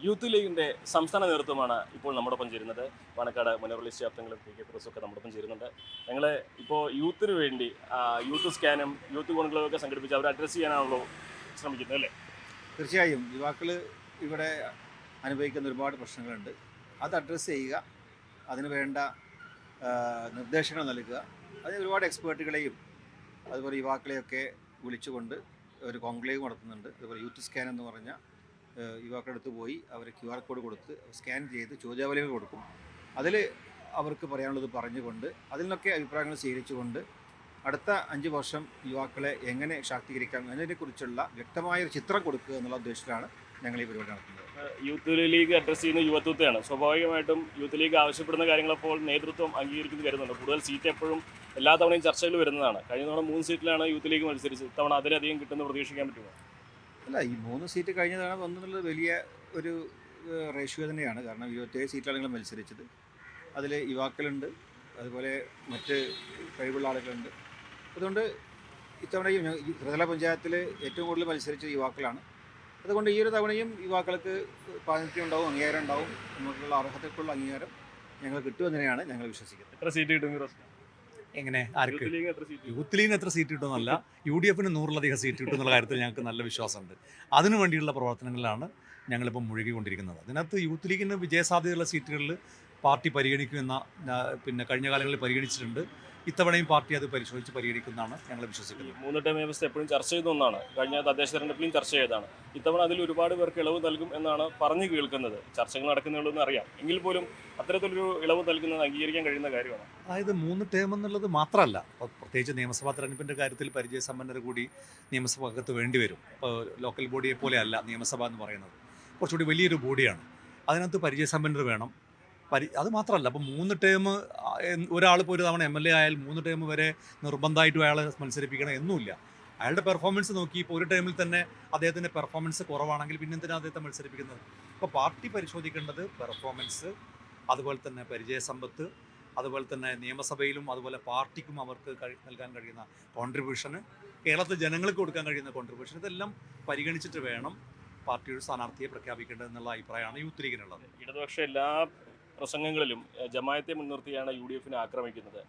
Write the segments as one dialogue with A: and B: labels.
A: Youth ലീഗിൻ്റെ സംസ്ഥാന നേതൃത്വമാണ് ഇപ്പോൾ നമ്മോടൊപ്പം ചേരുന്നത്. പാണക്കാട് മുനവറലി ശാബ്ദങ്ങളും പി കെ ഫിറോസും ഒക്കെ നമ്മോടൊപ്പം ചേരുന്നുണ്ട്. ഞങ്ങൾ ഇപ്പോൾ യൂത്തിന് വേണ്ടി യൂത്ത് സ്കാനും യൂത്ത് കോൺക്ലേവും ഒക്കെ സംഘടിപ്പിച്ച് അവരെ അഡ്രസ്സ് ചെയ്യാനാണല്ലോ ശ്രമിക്കുന്നത്, അല്ലേ?
B: തീർച്ചയായും യുവാക്കൾ ഇവിടെ അനുഭവിക്കുന്ന ഒരുപാട് പ്രശ്നങ്ങളുണ്ട്. അത് അഡ്രസ്സ് ചെയ്യുക, അതിന് വേണ്ട നിർദ്ദേശങ്ങൾ നൽകുക. അതിന് ഒരുപാട് എക്സ്പേർട്ടുകളെയും അതുപോലെ യുവാക്കളെയൊക്കെ വിളിച്ചുകൊണ്ട് ഒരു കോൺക്ലേവ് നടത്തുന്നുണ്ട്. അതുപോലെ യൂത്ത് സ്കാൻ എന്ന് പറഞ്ഞ യുവാക്കളുടെ അടുത്ത് പോയി അവർ QR കോഡ് കൊടുത്ത് സ്കാൻ ചെയ്ത് ചോദ്യാവലികൾ കൊടുക്കും. അതിൽ അവർക്ക് പറയാനുള്ളത് പറഞ്ഞുകൊണ്ട് അതിൽ നിന്നൊക്കെ അഭിപ്രായങ്ങൾ സ്വീകരിച്ചുകൊണ്ട് അടുത്ത 5 വർഷം യുവാക്കളെ എങ്ങനെ ശാക്തീകരിക്കാം എന്നതിനെക്കുറിച്ചുള്ള വ്യക്തമായ ഒരു ചിത്രം കൊടുക്കുക എന്നുള്ള ഉദ്ദേശത്തിലാണ് ഞങ്ങൾ ഈ പരിപാടി നടത്തുന്നത്.
A: യൂത്ത് ലീഗ് അഡ്രസ്സ് ചെയ്യുന്ന യുവത്വത്തെയാണ്. സ്വാഭാവികമായിട്ടും യൂത്ത് ലീഗ് ആവശ്യപ്പെടുന്ന കാര്യങ്ങളപ്പോൾ നേതൃത്വം അംഗീകരിക്കുന്നു കരുതുന്നുണ്ട്. കൂടുതൽ സീറ്റ് എപ്പോഴും എല്ലാ തവണയും ചർച്ചകൾ വരുന്നതാണ്. കഴിഞ്ഞ തവണ 3 സീറ്റിലാണ് യൂത്ത് ലീഗ് മത്സരിച്ചത്. ഇത്തവണ അതിലധികം കിട്ടുമെന്ന് പ്രതീക്ഷിക്കാൻ പറ്റുമോ?
B: അല്ല, ഈ 3 സീറ്റ് കഴിഞ്ഞ തവണ വന്നെന്നുള്ളത് വലിയ ഒരു റേഷ്യോ തന്നെയാണ്. കാരണം 27 സീറ്റിലാണ് നിങ്ങൾ മത്സരിച്ചത്. അതിൽ യുവാക്കളുണ്ട്, അതുപോലെ മറ്റ് കഴിവുള്ള ആളുകളുണ്ട്. അതുകൊണ്ട് ഇത്തവണയും ഈ ത്രിതല പഞ്ചായത്തിൽ ഏറ്റവും കൂടുതൽ മത്സരിച്ച യുവാക്കളാണ്. അതുകൊണ്ട് ഈ ഒരു തവണയും യുവാക്കൾക്ക് പ്രാതിനിധ്യം ഉണ്ടാവും, അംഗീകാരം ഉണ്ടാവും. നമുക്കുള്ള അർഹതയ്ക്കുള്ള അംഗീകാരം ഞങ്ങൾ കിട്ടുമെന്നതിനെയാണ് ഞങ്ങൾ വിശ്വസിക്കുന്നത്.
A: എത്ര സീറ്റ് കിട്ടും?
C: എങ്ങനെ ആർക്ക് യൂത്ത് ലീഗിന് എത്ര സീറ്റ് കിട്ടുമെന്നല്ല, UDF-ന് 100-ലധികം സീറ്റ് കിട്ടുമെന്നുള്ള കാര്യത്തിൽ ഞങ്ങൾക്ക് നല്ല വിശ്വാസമുണ്ട്. അതിനു വേണ്ടിയുള്ള പ്രവർത്തനങ്ങളിലാണ് ഞങ്ങളിപ്പോൾ മുഴുകിക്കൊണ്ടിരിക്കുന്നത്. അതിനകത്ത് യൂത്ത് ലീഗിന് വിജയസാധ്യതയുള്ള സീറ്റുകളിൽ പാർട്ടി പരിഗണിക്കുമെന്ന കഴിഞ്ഞ കാലങ്ങളിൽ പരിഗണിച്ചിട്ടുണ്ട്. ഇത്തവണയും പാർട്ടി അത് പരിശോധിച്ച് പരിഗണിക്കുന്നതാണ് ഞങ്ങൾ വിശ്വസിക്കുന്നത്.
A: 3 ടേം വ്യവസ്ഥ എപ്പോഴും ചർച്ച ചെയ്ത ഒന്നാണ്. കഴിഞ്ഞ തദ്ദേശ തെരഞ്ഞെടുപ്പിലും ചർച്ച ചെയ്തതാണ്. ഇത്തവണ അതിൽ ഒരുപാട് പേർക്ക് ഇളവ് നൽകും എന്നാണ് പറഞ്ഞു കേൾക്കുന്നത്. ചർച്ചകൾ നടക്കുന്നുള്ളൂ എന്ന് അറിയാം. എങ്കിൽ പോലും അത്തരത്തിലൊരു ഇളവ് നൽകുന്നത് അംഗീകരിക്കാൻ കഴിയുന്ന കാര്യമാണ്.
C: അതായത് 3 ടേം എന്നുള്ളത് മാത്രമല്ല, പ്രത്യേകിച്ച് നിയമസഭാ തെരഞ്ഞെടുപ്പിൻ്റെ കാര്യത്തിൽ പരിചയസമ്പന്നർ കൂടി നിയമസഭകത്ത് വേണ്ടി വരും. ഇപ്പോൾ ലോക്കൽ ബോഡിയെ പോലെ അല്ല നിയമസഭ എന്ന് പറയുന്നത്, കുറച്ചുകൂടി വലിയൊരു ബോഡിയാണ്. അതിനകത്ത് പരിചയസമ്പന്നർ വേണം. അത് മാത്രമല്ല, അപ്പോൾ 3 ടേം ഒരാളിപ്പോൾ ഒരു തവണ MLA ആയാൽ 3 ടേം വരെ നിർബന്ധമായിട്ടും അയാളെ മത്സരിപ്പിക്കണം എന്നുമില്ല. അയാളുടെ പെർഫോമൻസ് നോക്കി ഇപ്പോൾ ഒരു ടൈമിൽ തന്നെ അദ്ദേഹത്തിൻ്റെ പെർഫോമൻസ് കുറവാണെങ്കിൽ പിന്നെ എന്തിനാണ് അദ്ദേഹത്തെ മത്സരിപ്പിക്കുന്നത്? അപ്പോൾ പാർട്ടി പരിശോധിക്കേണ്ടത് പെർഫോമൻസ്, അതുപോലെ തന്നെ പരിചയസമ്പത്ത്, അതുപോലെ തന്നെ നിയമസഭയിലും അതുപോലെ പാർട്ടിക്കും അവർക്ക് നൽകാൻ കഴിയുന്ന കോൺട്രിബ്യൂഷന്, കേരളത്തിൽ ജനങ്ങൾക്ക് കൊടുക്കാൻ കഴിയുന്ന കോൺട്രിബ്യൂഷൻ, ഇതെല്ലാം പരിഗണിച്ചിട്ട് വേണം പാർട്ടിയുടെ സ്ഥാനാർത്ഥിയെ പ്രഖ്യാപിക്കേണ്ടത് എന്നുള്ള അഭിപ്രായമാണ് യൂത്ത് ലീഗിനുള്ളത്.
A: ഇടതുപക്ഷ എല്ലാ പ്രസംഗങ്ങളിലും ജമായത്തെ മുൻനിർത്തിയാണ് UDF-നെ ആക്രമിക്കുന്നത്.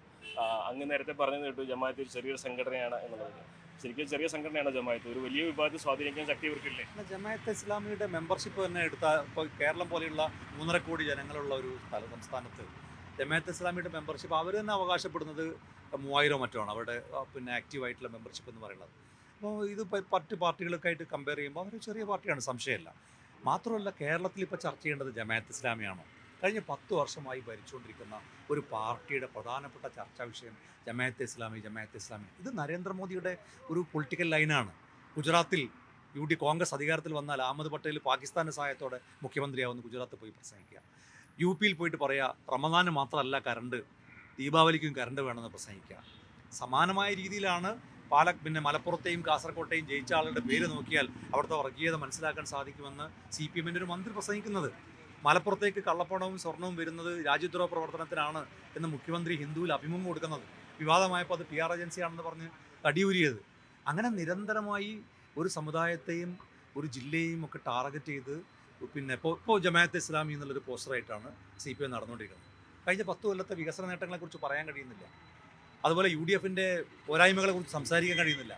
A: അങ്ങ് നേരത്തെ പറഞ്ഞത് കേട്ടു ജമായത്ത് ഒരു ചെറിയൊരു സംഘടനയാണ് എന്നുള്ളത്. ശരിക്കും ചെറിയ സംഘടനയാണ് ജമായത്ത്. ഒരു വലിയ വിഭാഗത്തെ സ്വാധീനിക്കാൻ ശക്തി ഇവർക്കില്ലേ?
C: ജമാഅത്തെ ഇസ്ലാമിയുടെ മെമ്പർഷിപ്പ് തന്നെ എടുത്താൽ, ഇപ്പോൾ കേരളം പോലെയുള്ള 3.5 കോടി ജനങ്ങളുള്ള ഒരു സംസ്ഥാനത്ത് ജമാഅത്തെ ഇസ്ലാമിയുടെ മെമ്പർഷിപ്പ് അവർ തന്നെ അവകാശപ്പെടുന്നത് 3000 മറ്റുമാണ് അവരുടെ ആക്റ്റീവായിട്ടുള്ള മെമ്പർഷിപ്പ് എന്ന് പറയുന്നത്. അപ്പോൾ ഇത് മറ്റ് പാർട്ടികളൊക്കെ ആയിട്ട് കമ്പയർ ചെയ്യുമ്പോൾ അവർ ചെറിയ പാർട്ടിയാണ്, സംശയമില്ല. മാത്രമല്ല, കേരളത്തിൽ ഇപ്പോൾ ചർച്ച ചെയ്യേണ്ടത് ജമാഅത്തെ ഇസ്ലാമിയാണോ? കഴിഞ്ഞ 10 വർഷമായി ഭരിച്ചുകൊണ്ടിരിക്കുന്ന ഒരു പാർട്ടിയുടെ പ്രധാനപ്പെട്ട ചർച്ചാ വിഷയം ജമാഅത്തെ ഇസ്ലാമി. ഇത് നരേന്ദ്രമോദിയുടെ ഒരു പൊളിറ്റിക്കൽ ലൈനാണ്. ഗുജറാത്തിൽ കോൺഗ്രസ് അധികാരത്തിൽ വന്നാൽ അഹമ്മദ് പട്ടേൽ പാകിസ്ഥാൻ്റെ സഹായത്തോടെ മുഖ്യമന്ത്രിയാവുന്ന ഗുജറാത്തിൽ പോയി പ്രസംഗിക്കുക. UP-യിൽ പോയിട്ട് പറയുക റമദാന് മാത്രമല്ല കറണ്ട്, ദീപാവലിക്കും കറണ്ട് വേണമെന്ന് പ്രസംഗിക്കുക. സമാനമായ രീതിയിലാണ് മലപ്പുറത്തെയും കാസർകോട്ടെയും ജയിച്ച ആളുടെ പേര് നോക്കിയാൽ അവിടുത്തെ വർഗീയത മനസ്സിലാക്കാൻ സാധിക്കുമെന്ന് CPM-ൻ്റെ ഒരു മന്ത്രി പ്രസംഗിക്കുന്നത്. മലപ്പുറത്തേക്ക് കള്ളപ്പണവും സ്വർണവും വരുന്നത് രാജ്യദ്രോഹ പ്രവർത്തനത്തിനാണ് എന്ന് മുഖ്യമന്ത്രി ഹിന്ദുവിൽ അഭിമുഖം കൊടുക്കുന്നത്. വിവാദമായപ്പോൾ അത് PR ഏജൻസിയാണെന്ന് പറഞ്ഞ് തടിയൂരിയത്. അങ്ങനെ നിരന്തരമായി ഒരു സമുദായത്തെയും ഒരു ജില്ലയെയും ഒക്കെ ടാർഗറ്റ് ചെയ്ത് ഇപ്പോൾ ജമാഅത്തെ ഇസ്ലാമി എന്നുള്ളൊരു പോസ്റ്ററായിട്ടാണ് CPM നടന്നുകൊണ്ടിരിക്കുന്നത്. കഴിഞ്ഞ 10 കൊല്ലത്തെ വികസന നേട്ടങ്ങളെക്കുറിച്ച് പറയാൻ കഴിയുന്നില്ല. അതുപോലെ UDF-ൻ്റെ പോരായ്മകളെക്കുറിച്ച് സംസാരിക്കാൻ കഴിയുന്നില്ല.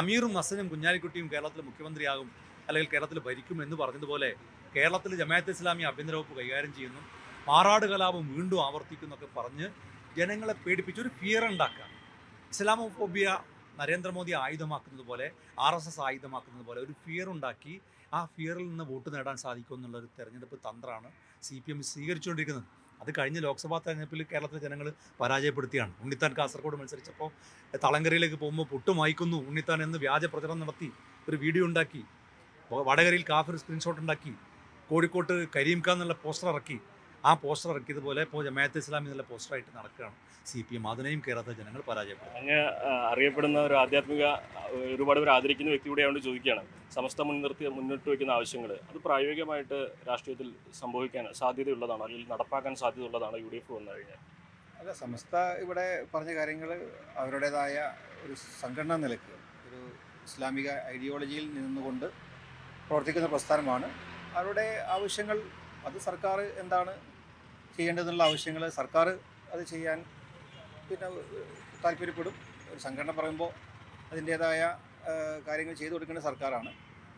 C: അമീറും ഹസനും കുഞ്ഞാലിക്കുട്ടിയും കേരളത്തിൽ മുഖ്യമന്ത്രിയാകും അല്ലെങ്കിൽ കേരളത്തിൽ ഭരിക്കും എന്ന് പറഞ്ഞതുപോലെ കേരളത്തിൽ ജമാഅത്തെ ഇസ്ലാമി ആഭ്യന്തര വകുപ്പ് കൈകാര്യം ചെയ്യുന്നു, മാറാട് കലാപം വീണ്ടും ആവർത്തിക്കുന്നൊക്കെ പറഞ്ഞ് ജനങ്ങളെ പേടിപ്പിച്ച് ഒരു ഫിയർ ഉണ്ടാക്കുക. ഇസ്ലാമോഫോബിയ നരേന്ദ്രമോദി ആയുധമാക്കുന്നത് പോലെ, RSS ആയുധമാക്കുന്നത് പോലെ ഒരു ഫിയർ ഉണ്ടാക്കി ആ ഫിയറിൽ നിന്ന് വോട്ട് നേടാൻ സാധിക്കും എന്നുള്ളൊരു തെരഞ്ഞെടുപ്പ് തന്ത്രമാണ് CPM സ്വീകരിച്ചുകൊണ്ടിരിക്കുന്നത്. അത് കഴിഞ്ഞ ലോക്സഭാ തെരഞ്ഞെടുപ്പിൽ കേരളത്തിലെ ജനങ്ങൾ പരാജയപ്പെടുത്തിയാണ്. ഉണ്ണിത്താൻ കാസർഗോഡ് മത്സരിച്ചപ്പോൾ തളങ്കരയിലേക്ക് പോകുമ്പോൾ പുട്ടും വായിക്കുന്നു ഉണ്ണിത്താൻ എന്ന് വ്യാജ പ്രചരണം നടത്തി ഒരു വീഡിയോ ഉണ്ടാക്കി. വടകരയിൽ കാഫിർ സ്ക്രീൻഷോട്ട് ഉണ്ടാക്കി. കോഴിക്കോട്ട് കരീം ഖാൻ എന്നുള്ള പോസ്റ്റർ ഇറക്കി. ആ പോസ്റ്റർ ഇറക്കിയതുപോലെ ഇപ്പോൾ ജമാഅത്തെ ഇസ്ലാമി എന്നുള്ള പോസ്റ്ററായിട്ട് നടക്കുകയാണ് CPM. അതിനെയും കേരളത്തിലെ ജനങ്ങൾ പരാജയപ്പെടും.
A: അങ്ങ് അറിയപ്പെടുന്ന ഒരു ആധ്യാത്മിക ഒരുപാട് പേർ ആദരിക്കുന്ന വ്യക്തിയോടെയാണ് ചോദിക്കുകയാണ്, സമസ്ത മുന്നിട്ട് വയ്ക്കുന്ന ആവശ്യങ്ങൾ അത് പ്രായോഗികമായിട്ട് രാഷ്ട്രീയത്തിൽ സംഭവിക്കാൻ സാധ്യതയുള്ളതാണോ അല്ലെങ്കിൽ നടപ്പാക്കാൻ സാധ്യതയുള്ളതാണോ UDF വന്നു കഴിഞ്ഞാൽ?
B: അല്ല, സമസ്ത ഇവിടെ പറഞ്ഞ കാര്യങ്ങൾ അവരുടേതായ ഒരു സംഘടനാ നിലയ്ക്ക് ഒരു ഇസ്ലാമിക ഐഡിയോളജിയിൽ നിന്നുകൊണ്ട് പ്രവർത്തിക്കുന്ന പ്രസ്ഥാനമാണ്. അവരുടെ ആവശ്യങ്ങൾ അത് സർക്കാർ എന്താണ് ചെയ്യേണ്ടതെന്നുള്ള ആവശ്യങ്ങൾ സർക്കാർ അത് ചെയ്യാൻ പിന്നെ താല്പര്യപ്പെടും. ഒരു സംഘടന പറയുമ്പോൾ അതിൻ്റേതായ കാര്യങ്ങൾ ചെയ്തു കൊടുക്കേണ്ട സർക്കാരാണ്.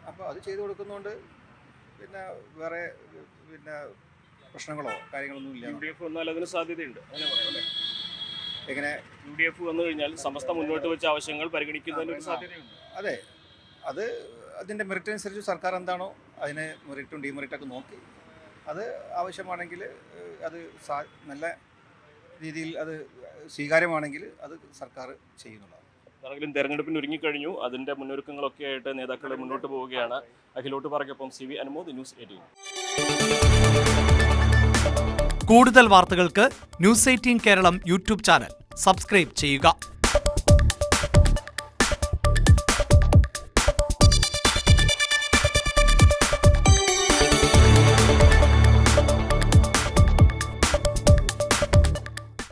B: അപ്പോൾ അത് ചെയ്തു കൊടുക്കുന്നതുകൊണ്ട് പിന്നെ വേറെ പിന്നെ പ്രശ്നങ്ങളോ കാര്യങ്ങളൊന്നും ഇല്ല.
A: UDF വന്നാൽ അതിന് സാധ്യതയുണ്ട്, അങ്ങനെ പറയാം അല്ലേ?
B: എങ്ങനെ
A: UDF വന്നു കഴിഞ്ഞാൽ സമസ്ത മുന്നോട്ട് വെച്ച ആവശ്യങ്ങൾ പരിഗണിക്കുന്നതിന് ഒരു സാധ്യതയുണ്ട്.
B: അതെ, അത് അതിൻ്റെ മെറിറ്റ് അനുസരിച്ച് സർക്കാർ എന്താണോ അതിനെ മെറിറ്റും ഡിമെറിറ്റൊക്കെ നോക്കി അത് ആവശ്യമാണെങ്കിൽ അത് നല്ല രീതിയിൽ അത് സ്വീകാര്യമാണെങ്കിൽ അത് സർക്കാർ ചെയ്യുന്നുള്ളതാണ്.
A: ആണെങ്കിലും തെരഞ്ഞെടുപ്പിന് ഒരുങ്ങിക്കഴിഞ്ഞു, അതിൻ്റെ മുന്നൊരുക്കങ്ങളൊക്കെ ആയിട്ട് നേതാക്കൾ മുന്നോട്ട് പോവുകയാണ്. അഖിലോട്ട് പറയ്ക്കൊപ്പം CV അനുമോദ്, News 18.
D: കൂടുതൽ വാർത്തകൾക്ക് News 18 Keralam YouTube channel subscribe ചെയ്യുക.